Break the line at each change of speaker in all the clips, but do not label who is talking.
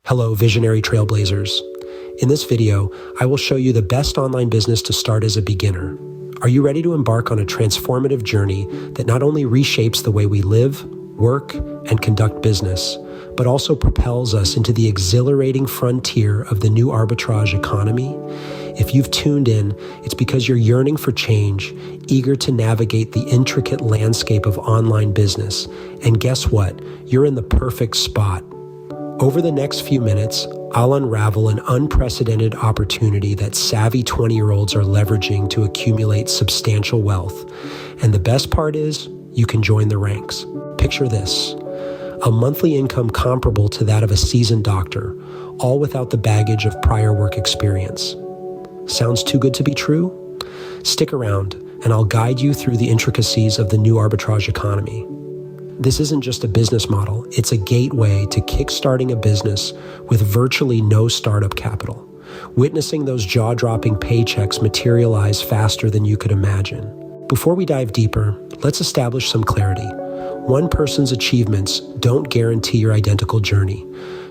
Hello, visionary trailblazers. In this video, I will show you the best online business to start as a beginner. Are you ready to embark on a transformative journey that not only reshapes the way we live, work, and conduct business, but also propels us into the exhilarating frontier of the new arbitrage economy? If you've tuned in, it's because you're yearning for change, eager to navigate the intricate landscape of online business. And guess what? You're in the perfect spot. Over the next few minutes, I'll unravel an unprecedented opportunity that savvy 20-year-olds are leveraging to accumulate substantial wealth. And the best part is, you can join the ranks. Picture this: a monthly income comparable to that of a seasoned doctor, all without the baggage of prior work experience. Sounds too good to be true? Stick around, and I'll guide you through the intricacies of the new arbitrage economy. This isn't just a business model, it's a gateway to kickstarting a business with virtually no startup capital, witnessing those jaw-dropping paychecks materialize faster than you could imagine. Before we dive deeper, let's establish some clarity. One person's achievements don't guarantee your identical journey.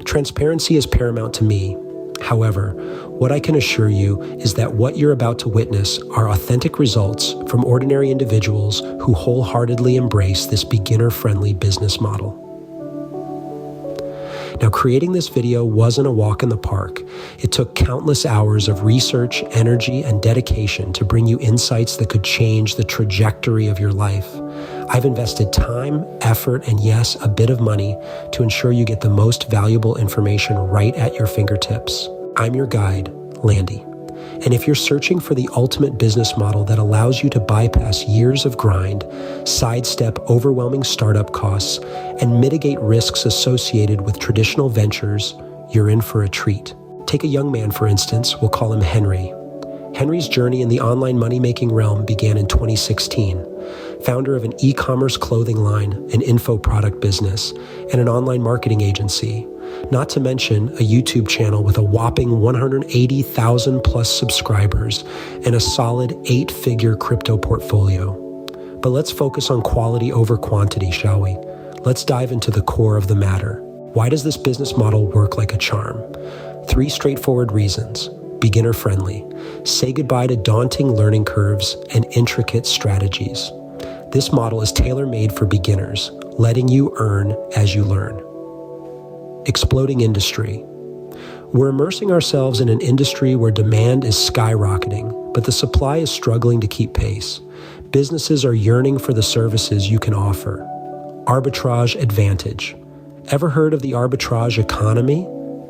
Transparency is paramount to me. However, what I can assure you is that what you're about to witness are authentic results from ordinary individuals who wholeheartedly embrace this beginner-friendly business model. Now, creating this video wasn't a walk in the park. It took countless hours of research, energy, and dedication to bring you insights that could change the trajectory of your life. I've invested time, effort, and yes, a bit of money to ensure you get the most valuable information right at your fingertips. I'm your guide, Landy. And if you're searching for the ultimate business model that allows you to bypass years of grind, sidestep overwhelming startup costs, and mitigate risks associated with traditional ventures, you're in for a treat. Take a young man, for instance. We'll call him Henry. Henry's journey in the online money-making realm began in 2016. Founder of an e-commerce clothing line, an info product business, and an online marketing agency. Not to mention a YouTube channel with a whopping 180,000 plus subscribers and a solid 8-figure crypto portfolio. But let's focus on quality over quantity, shall we? Let's dive into the core of the matter. Why does this business model work like a charm? 3 straightforward reasons. Beginner friendly. Say goodbye to daunting learning curves and intricate strategies. This model is tailor-made for beginners, letting you earn as you learn. Exploding industry. We're immersing ourselves in an industry where demand is skyrocketing, but the supply is struggling to keep pace. Businesses are yearning for the services you can offer. Arbitrage advantage. Ever heard of the arbitrage economy?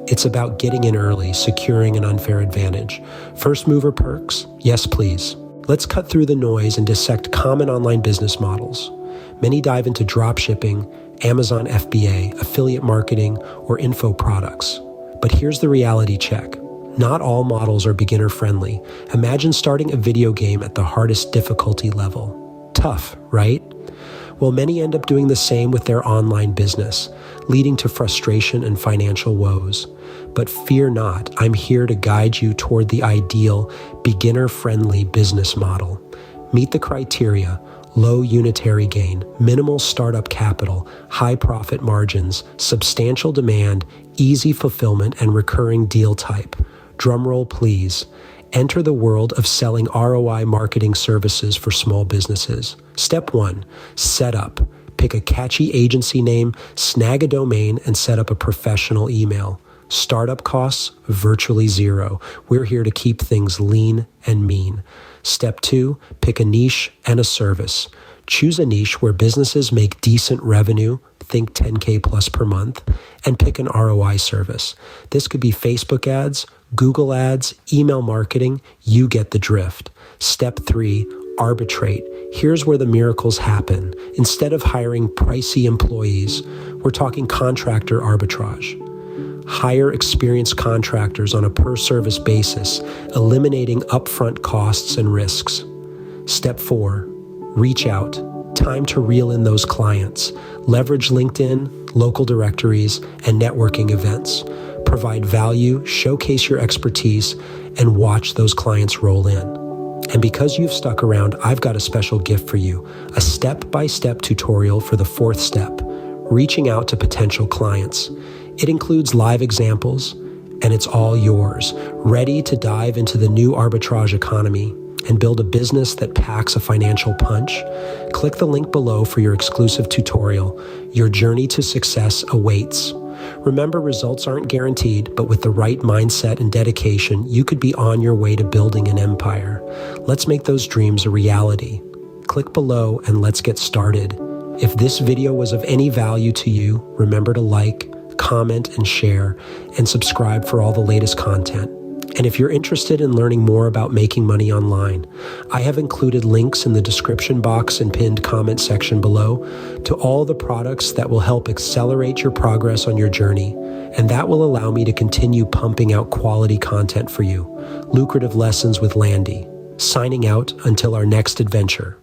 It's about getting in early, securing an unfair advantage. First mover perks? Yes, please. Let's cut through the noise and dissect common online business models. Many dive into dropshipping, Amazon FBA, affiliate marketing, or info products. But here's the reality check. Not all models are beginner-friendly. Imagine starting a video game at the hardest difficulty level. Tough, right? Well, many end up doing the same with their online business, leading to frustration and financial woes. But fear not, I'm here to guide you toward the ideal, beginner-friendly business model. Meet the criteria: low unitary gain, minimal startup capital, high profit margins, substantial demand, easy fulfillment, and recurring deal type. Drumroll, please. Enter the world of selling ROI marketing services for small businesses. Step 1, setup. Pick a catchy agency name, snag a domain, and set up a professional email. Startup costs, virtually zero. We're here to keep things lean and mean. Step 2, pick a niche and a service. Choose a niche where businesses make decent revenue, think 10K plus per month, and pick an ROI service. This could be Facebook ads, Google ads, email marketing. You get the drift. Step 3, arbitrate. Here's where the miracles happen. Instead of hiring pricey employees, we're talking contractor arbitrage. Hire experienced contractors on a per-service basis, eliminating upfront costs and risks. Step 4, reach out. Time to reel in those clients. Leverage LinkedIn, local directories, and networking events. Provide value, showcase your expertise, and watch those clients roll in. And because you've stuck around, I've got a special gift for you, a step-by-step tutorial for the 4th step, reaching out to potential clients. It includes live examples, and it's all yours, ready to dive into the new arbitrage economy and build a business that packs a financial punch. Click the link below for your exclusive tutorial. Your journey to success awaits. Remember, results aren't guaranteed, but with the right mindset and dedication, you could be on your way to building an empire. Let's make those dreams a reality. Click below and let's get started. If this video was of any value to you, remember to like, comment, and share, and subscribe for all the latest content. And if you're interested in learning more about making money online, I have included links in the description box and pinned comment section below to all the products that will help accelerate your progress on your journey, and that will allow me to continue pumping out quality content for you. Lucrative Lessons with Landy. Signing out until our next adventure.